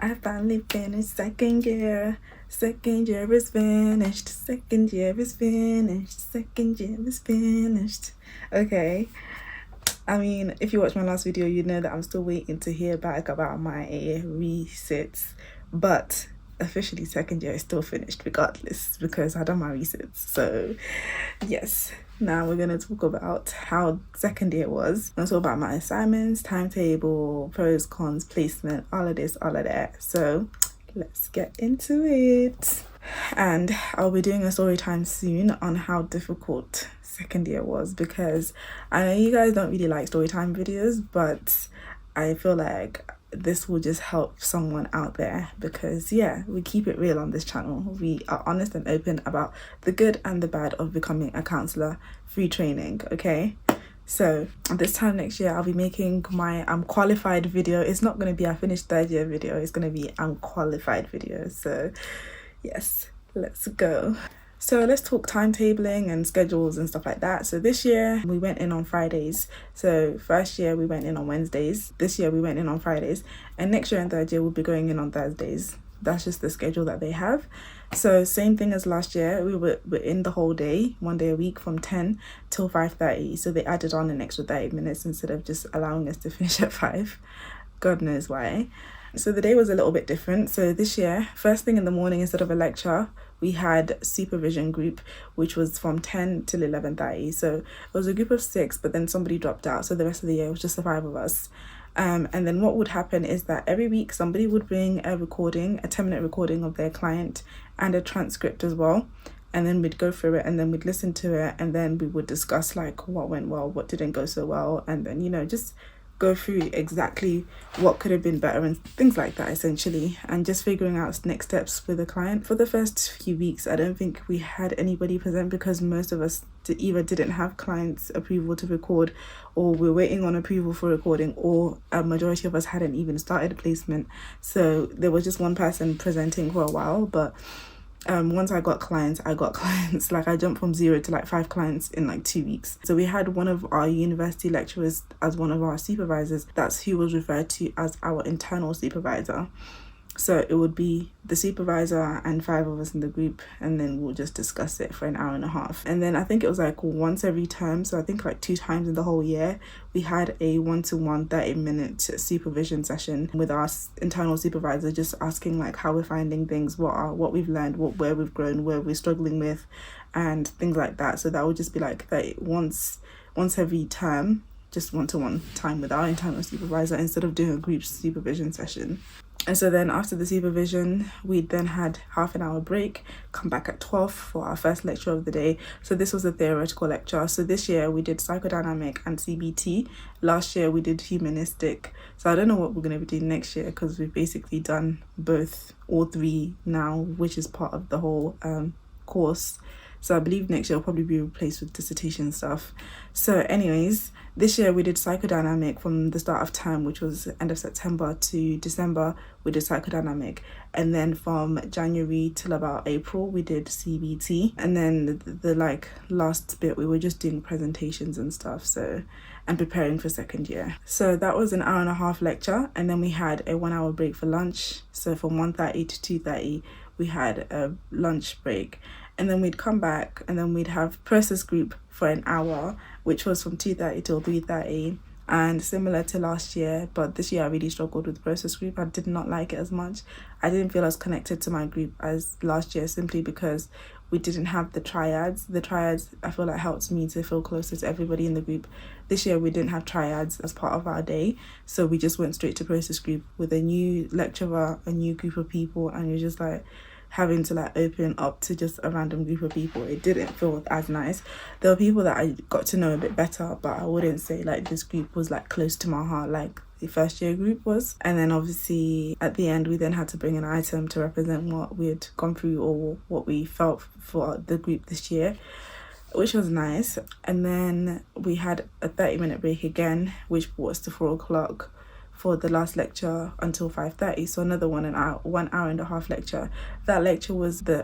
I finally finished second year. Second year is finished. Second year is finished. Second year is finished. Okay. I mean, if you watched my last video, you know that I'm still waiting to hear back about my resits. But officially second year is still finished regardless because I done my resits. So yes. Now we're going to talk about how second year was. I'm going to talk about my assignments, timetable, pros, cons, placement, all of this, all of that. So let's get into it. And I'll be doing a story time soon on how difficult second year was, because I know you guys don't really like story time videos, but I feel like this will just help someone out there, because yeah, we keep it real on this channel. We are honest and open about the good and the bad of becoming a counsellor through training. Okay, so this time next year I'll be making my I'm qualified video. It's not going to be a finished third year video, it's going to be I'm qualified video. So yes, let's go. So let's talk timetabling and schedules and stuff like that. So this year we went in on Fridays. So first year we went in on Wednesdays. This year we went in on Fridays. And next year and third year we'll be going in on Thursdays. That's just the schedule that they have. So same thing as last year. We were in the whole day, 1 day a week from 10 till 5:30. So they added on an extra 30 minutes instead of just allowing us to finish at 5. God knows why. So the day was a little bit different. So this year, first thing in the morning, instead of a lecture, we had supervision group, which was from 10 till 11:30. So it was a group of 6, but then somebody dropped out. So the rest of the year it was just the 5 of us. And then what would happen is that every week somebody would bring a recording, a 10-minute recording of their client and a transcript as well. And then we'd go through it and then we'd listen to it, and then we would discuss like what went well, what didn't go so well, and then, you know, just go through exactly what could have been better and things like that, essentially, and just figuring out next steps with the client. For the first few weeks, I don't think we had anybody present because most of us either didn't have clients' approval to record, or we're waiting on approval for recording, or a majority of us hadn't even started a placement. So there was just one person presenting for a while, but once I got clients. Like I jumped from 0 to like 5 clients in like 2 weeks. So we had one of our university lecturers as one of our supervisors. That's who was referred to as our internal supervisor. So it would be the supervisor and 5 of us in the group, and then we'll just discuss it for an hour and a half. And then I think it was like once every term, so I think like 2 times in the whole year, we had a 1-to-1 30-minute supervision session with our internal supervisor, just asking like how we're finding things, what we've learned, where we've grown, where we're struggling with, and things like that. So that would just be like once every term, just 1-to-1 time with our internal supervisor instead of doing a group supervision session. And so then after the supervision, we then had half an hour break, come back at 12 for our first lecture of the day. So this was a theoretical lecture. So this year we did psychodynamic and CBT. Last year we did humanistic. So I don't know what we're going to be doing next year, because we've basically done all 3 now, which is part of the whole course. So I believe next year will probably be replaced with dissertation stuff. So anyways, this year we did psychodynamic from the start of term, which was end of September, to December we did psychodynamic, and then from January till about April we did CBT, and then the like last bit we were just doing presentations and stuff, so, and preparing for second year. So that was an hour and a half lecture, and then we had a 1 hour break for lunch. So from 1:30 to 2:30 we had a lunch break, and then we'd come back and then we'd have process group for an hour, which was from 2:30 till 3:30. And similar to last year, but this year I really struggled with process group. I did not like it as much. I didn't feel as connected to my group as last year, simply because we didn't have the triads. The triads, I feel like, helped me to feel closer to everybody in the group. This year we didn't have triads as part of our day, so we just went straight to process group with a new lecturer, a new group of people, and you're just like having to like open up to just a random group of people. It didn't feel as nice. There were people that I got to know a bit better, but I wouldn't say like this group was like close to my heart like the first year group was. And then obviously at the end we then had to bring an item to represent what we had gone through or what we felt for the group this year, which was nice. And then we had a 30-minute break again, which brought us to 4 o'clock for the last lecture until 5:30, so another 1 hour and a half lecture. That lecture was the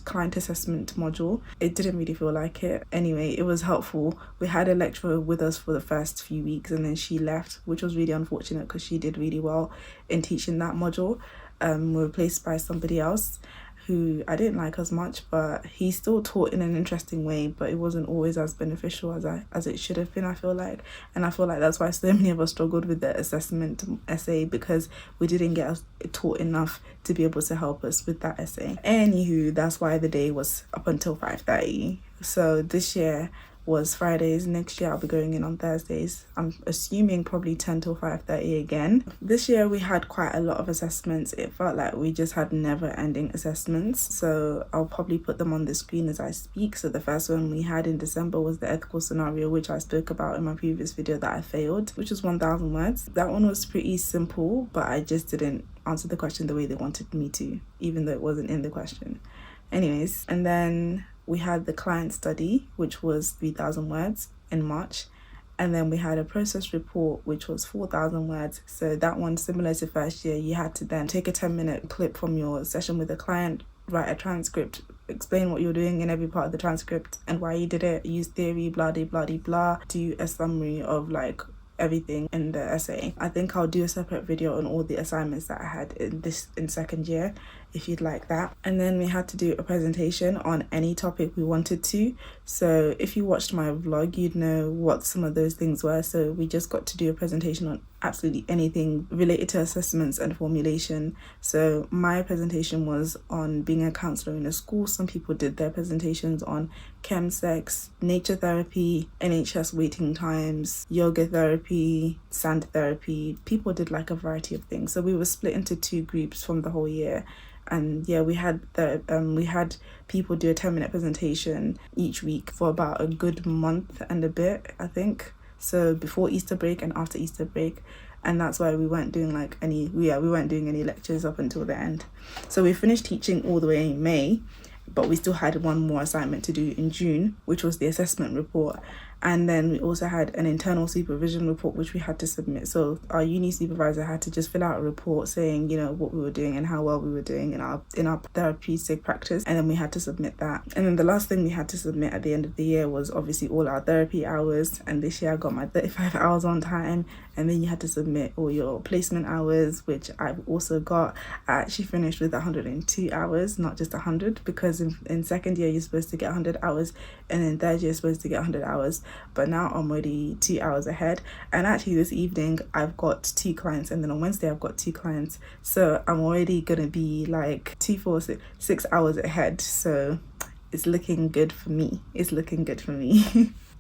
client assessment module. It didn't really feel like it. Anyway, it was helpful. We had a lecturer with us for the first few weeks and then she left, which was really unfortunate because she did really well in teaching that module. Were replaced by somebody else who I didn't like as much, but he still taught in an interesting way, but it wasn't always as beneficial as it should have been, I feel like. And I feel like that's why so many of us struggled with the assessment essay, because we didn't get taught enough to be able to help us with that essay. Anywho, that's why the day was up until 5:30. So this year was Fridays. Next year I'll be going in on Thursdays. I'm assuming probably 10 till 5:30 again. This year we had quite a lot of assessments. It felt like we just had never-ending assessments, so I'll probably put them on the screen as I speak. So the first one we had in December was the ethical scenario, which I spoke about in my previous video that I failed, which was 1,000 words. That one was pretty simple, but I just didn't answer the question the way they wanted me to, even though it wasn't in the question. Anyways, and then we had the client study, which was 3,000 words in March. And then we had a process report, which was 4,000 words. So that one, similar to first year, you had to then take a 10-minute clip from your session with the client, write a transcript, explain what you're doing in every part of the transcript and why you did it, use theory, blah, blah, blah, blah, do a summary of like everything in the essay. I think I'll do a separate video on all the assignments that I had in second year, if you'd like that. And then we had to do a presentation on any topic we wanted to. So if you watched my vlog, you'd know what some of those things were. So we just got to do a presentation on absolutely anything related to assessments and formulation. So my presentation was on being a counsellor in a school. Some people did their presentations on chemsex, nature therapy, NHS waiting times, yoga therapy, sand therapy. People did like a variety of things. So we were split into 2 groups from the whole year. And yeah, we had people do a 10-minute presentation each week for about a good month and a bit, I think. So before Easter break and after Easter break. And that's why we weren't doing any lectures up until the end. So we finished teaching all the way in May, but we still had one more assignment to do in June, which was the assessment report. And then we also had an internal supervision report, which we had to submit. So our uni supervisor had to just fill out a report saying, what we were doing and how well we were doing in our therapeutic practice. And then we had to submit that. And then the last thing we had to submit at the end of the year was obviously all our therapy hours. And this year I got my 35 hours on time. And then you had to submit all your placement hours, which I've also got. I actually finished with 102 hours, not just 100, because in second year you're supposed to get 100 hours, and in third year you're supposed to get 100 hours. But now I'm already 2 hours ahead. And actually this evening I've got 2 clients, and then on Wednesday I've got 2 clients. So I'm already going to be like 6 hours ahead. So it's looking good for me.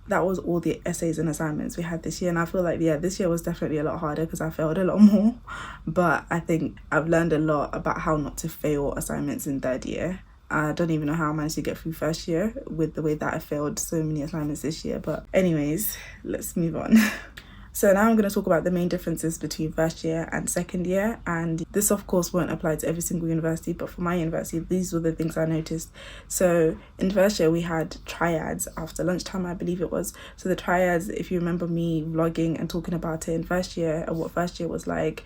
That was all the essays and assignments we had this year. And I feel like, this year was definitely a lot harder because I failed a lot more. But I think I've learned a lot about how not to fail assignments in third year. I don't even know how I managed to get through first year with the way that I failed so many assignments this year. But anyways, let's move on. So now I'm going to talk about the main differences between first year and second year. And this, of course, won't apply to every single university, but for my university, these were the things I noticed. So in first year, we had triads after lunchtime, I believe it was. So the triads, if you remember me vlogging and talking about it in first year and what first year was like,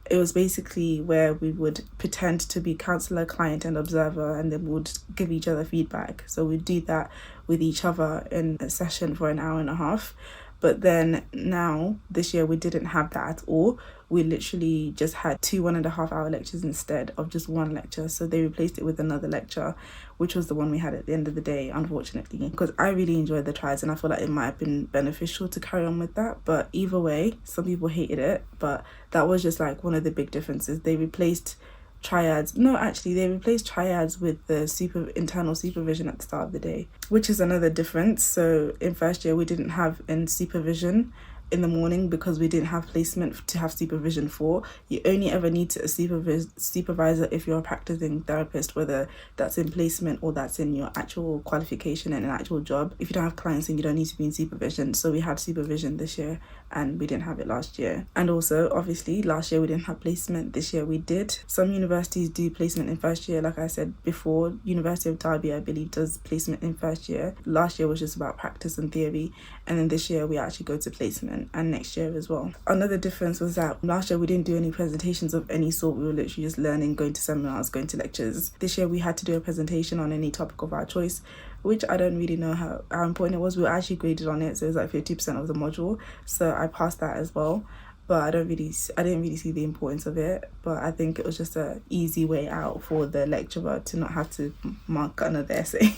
it was basically where we would pretend to be counsellor, client and observer, and then we would give each other feedback. So we'd do that with each other in a session for an hour and a half. But then now, this year, we didn't have that at all. We literally just had 2 1.5 hour lectures instead of just one lecture. So they replaced it with another lecture, which was the one we had at the end of the day, unfortunately. Because I really enjoyed the triads and I feel like it might have been beneficial to carry on with that. But either way, some people hated it. But that was just like one of the big differences. They replaced triads with the internal supervision at the start of the day, which is another difference. So in first year we didn't have in supervision in the morning because we didn't have placement to have supervision for. You only ever need a supervisor if you're a practicing therapist, whether that's in placement or that's in your actual qualification and an actual job. If you don't have clients, then you don't need to be in supervision. So we had supervision this year, and we didn't have it last year. And also, obviously, last year we didn't have placement, this year we did. Some universities do placement in first year. Like I said before, University of Derby, I believe, does placement in first year. Last year was just about practice and theory, and then this year we actually go to placement, and next year as well. Another difference was that last year we didn't do any presentations of any sort. We were literally just learning, going to seminars, going to lectures. This year we had to do a presentation on any topic of our choice, which I don't really know how important it was. We were actually graded on it, so it was like 50% of the module, so I passed that as well. But I didn't really see the importance of it. But I think it was just an easy way out for the lecturer to not have to mark another essay.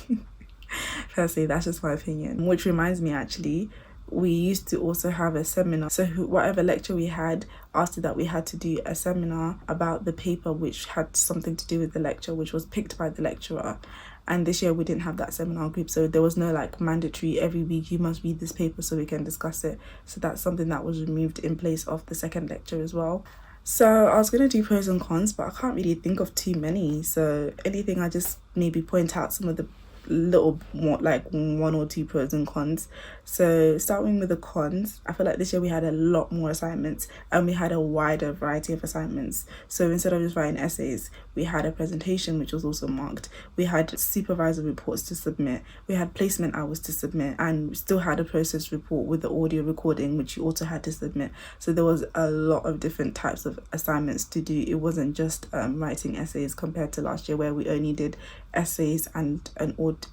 Personally, that's just my opinion. Which reminds me, actually, we used to also have a seminar. So whatever lecture we had, after that we had to do a seminar about the paper which had something to do with the lecture, which was picked by the lecturer. And this year we didn't have that seminar group, so there was no like mandatory every week you must read this paper so we can discuss it. So that's something that was removed in place of the second lecture as well. So I was going to do pros and cons, but I can't really think of too many. So anything, I just maybe point out some of the little more, like 1 or 2 pros and cons. So starting with the cons, I feel like this year we had a lot more assignments and we had a wider variety of assignments. So instead of just writing essays, we had a presentation which was also marked, we had supervisor reports to submit, we had placement hours to submit, and we still had a process report with the audio recording which you also had to submit. So there was a lot of different types of assignments to do. It wasn't just writing essays compared to last year where we only did essays and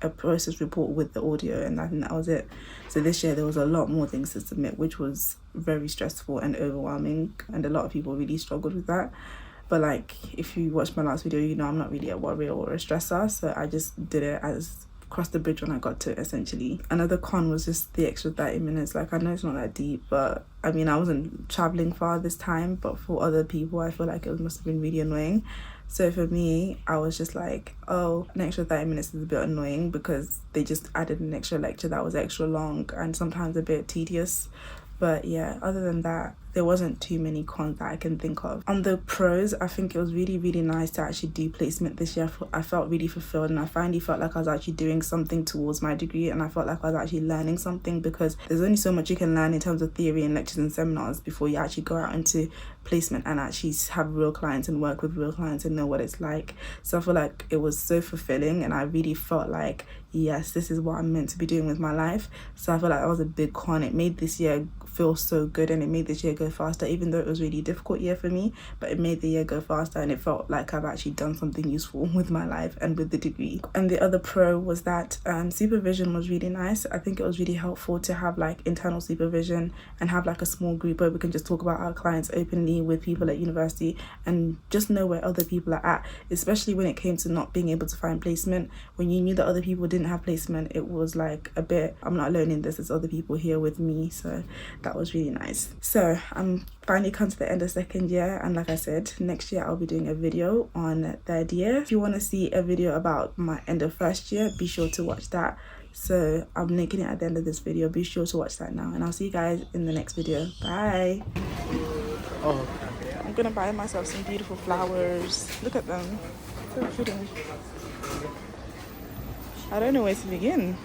a process report with the audio, and I think that was it. So this year there was a lot more things to submit, which was very stressful and overwhelming, and a lot of people really struggled with that. But like, if you watched my last video, you know I'm not really a worrier or a stressor, so I just did it as crossed the bridge when I got to it, essentially. Another con was just the extra 30 minutes. Like, I know it's not that deep, but I mean, I wasn't traveling far this time, but for other people I feel like it must have been really annoying. So for me, I was just like, oh, an extra 30 minutes is a bit annoying because they just added an extra lecture that was extra long and sometimes a bit tedious. But yeah, other than that, there wasn't too many cons that I can think of. On the pros, I think it was really, really nice to actually do placement this year. I felt really fulfilled, and I finally felt like I was actually doing something towards my degree, and I felt like I was actually learning something, because there's only so much you can learn in terms of theory and lectures and seminars before you actually go out into placement and actually have real clients and work with real clients and know what it's like. So I feel like it was so fulfilling, and I really felt like, yes, this is what I'm meant to be doing with my life. So I feel like that was a big con. It made this year feel so good, and it made this year go faster, even though it was a really difficult year for me, but it made the year go faster, and it felt like I've actually done something useful with my life and with the degree. And the other pro was that supervision was really nice. I think it was really helpful to have like internal supervision and have like a small group where we can just talk about our clients openly with people at university and just know where other people are at, especially when it came to not being able to find placement. When you knew that other people didn't have placement, it was like a bit, I'm not alone in this, there's other people here with me. So that was really nice. So I'm finally come to the end of second year, and like I said, next year I'll be doing a video on third year. If you want to see a video about my end of first year, be sure to watch that. So I'm linking it at the end of this video. Be sure to watch that now, and I'll see you guys in the next video. Bye. Oh, okay. I'm gonna buy myself some beautiful flowers. Look at them, so pretty. I don't know where to begin.